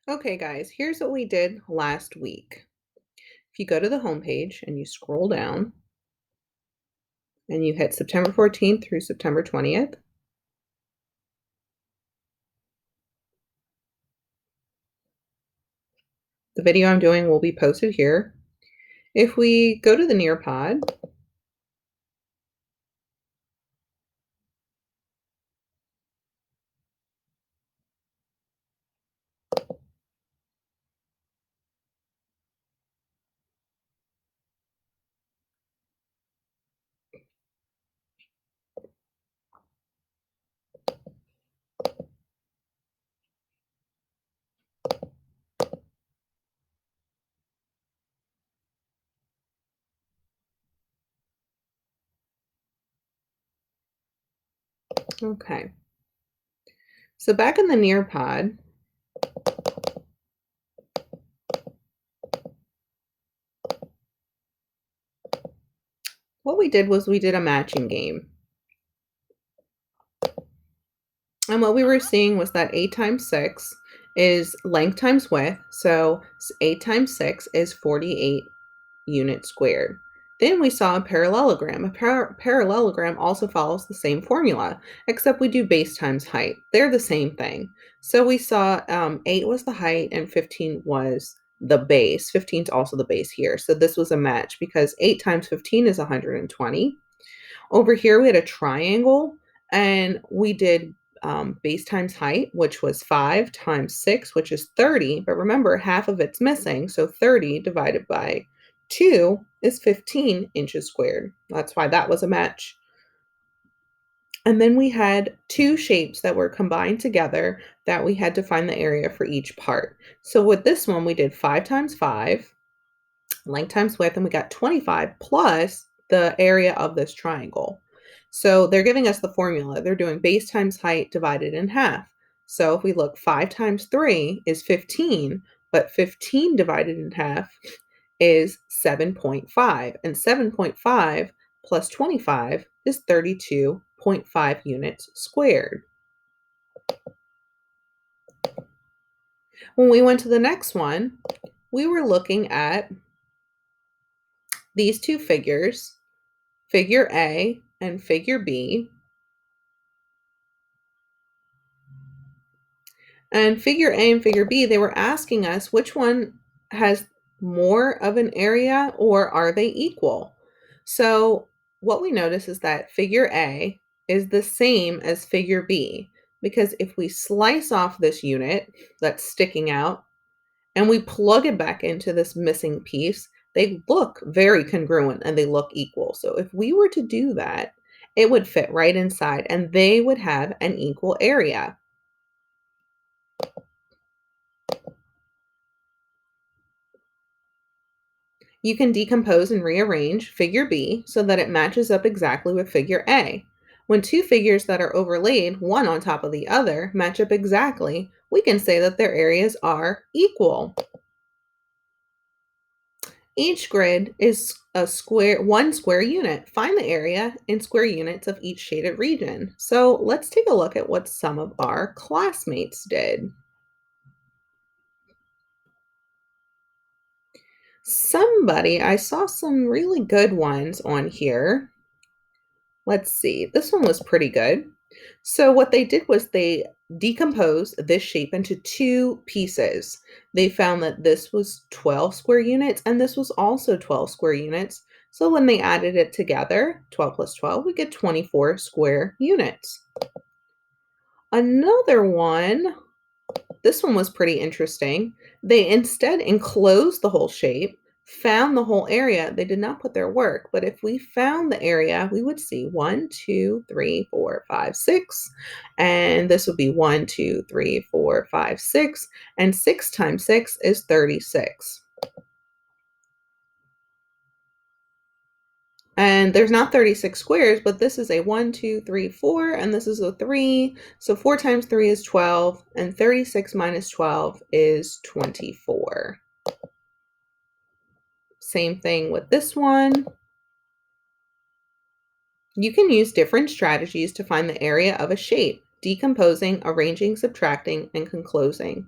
Okay, guys, here's what we did last week. If you go to the homepage and you scroll down and you hit September 14th through September 20th, the video I'm doing will be posted here. If we go to the nearpod, okay. So back in the nearpod, what we did was we did a matching game. And what we were seeing was that 8 times 6 is length times width. So 8 times 6 is 48 units squared. Then we saw a parallelogram. A parallelogram also follows the same formula, except we do base times height. They're the same thing. So we saw 8 was the height and 15 was the base. 15 is also the base here. So this was a match because 8 times 15 is 120. Over here, we had a triangle, and we did base times height, which was 5 times 6, which is 30. But remember, half of it's missing. So 30 divided by 2 is 15 inches squared. That's why that was a match. And then we had two shapes that were combined together that we had to find the area for each part. So with this one, we did 5 times 5 length times width, and we got 25 plus the area of this triangle. So they're giving us the formula. They're doing base times height divided in half. So if we look, 5 times 3 is 15, but 15 divided in half is 7.5. And 7.5 plus 25 is 32.5 units squared. When we went to the next one, we were looking at these two figures, figure A and figure B. And figure A and figure B, they were asking us which one has more of an area or are they equal? So what we notice is that figure A is the same as figure B because if we slice off this unit that's sticking out and we plug it back into this missing piece, they look very congruent and they look equal. So if we were to do that, it would fit right inside and they would have an equal area. You can decompose and rearrange figure B so that it matches up exactly with figure A. When two figures that are overlaid, one on top of the other, match up exactly, we can say that their areas are equal. Each grid is one square unit. Find the area in square units of each shaded region. So let's take a look at what some of our classmates did. I saw some really good ones on here. Let's see, this one was pretty good. So what they did was they decomposed this shape into two pieces. They found that this was 12 square units and this was also 12 square units. So when they added it together, 12 plus 12, we get 24 square units. Another one, this one was pretty interesting. They instead enclosed the whole shape, found the whole area. They did not put their work, but if we found the area, we would see 1, 2, 3, 4, 5, 6. And this would be 1, 2, 3, 4, 5, 6. And 6 times 6 is 36. And there's not 36 squares, but this is a 1, 2, 3, 4, and this is a 3. So 4 times 3 is 12, and 36 minus 12 is 24. Same thing with this one. You can use different strategies to find the area of a shape, decomposing, arranging, subtracting, and conclosing.